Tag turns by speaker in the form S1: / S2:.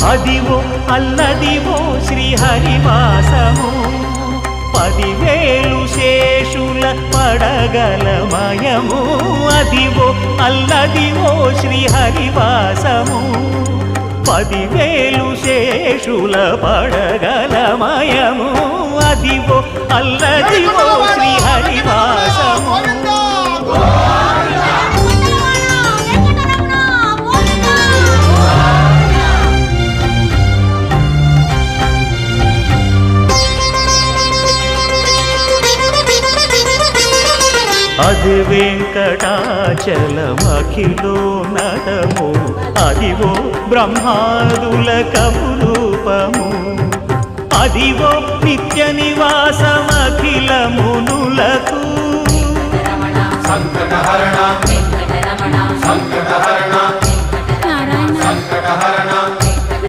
S1: అదివో అల్లదివో శ్రీహరివాసము 10,000 శేషుల పడగలమయము అదివో అల్లదివో శ్రీహరివాసము 10,000 శేషుల పడగలమయము అదివో అల్లదివో శ్రీహరివాసము అది వెంకటాచలమఖిలోన్నతము అదివో బ్రహ్మాదుల కపురూపము అదివో నిత్య నివాసమఖిల మునులకు
S2: సంకటహరణ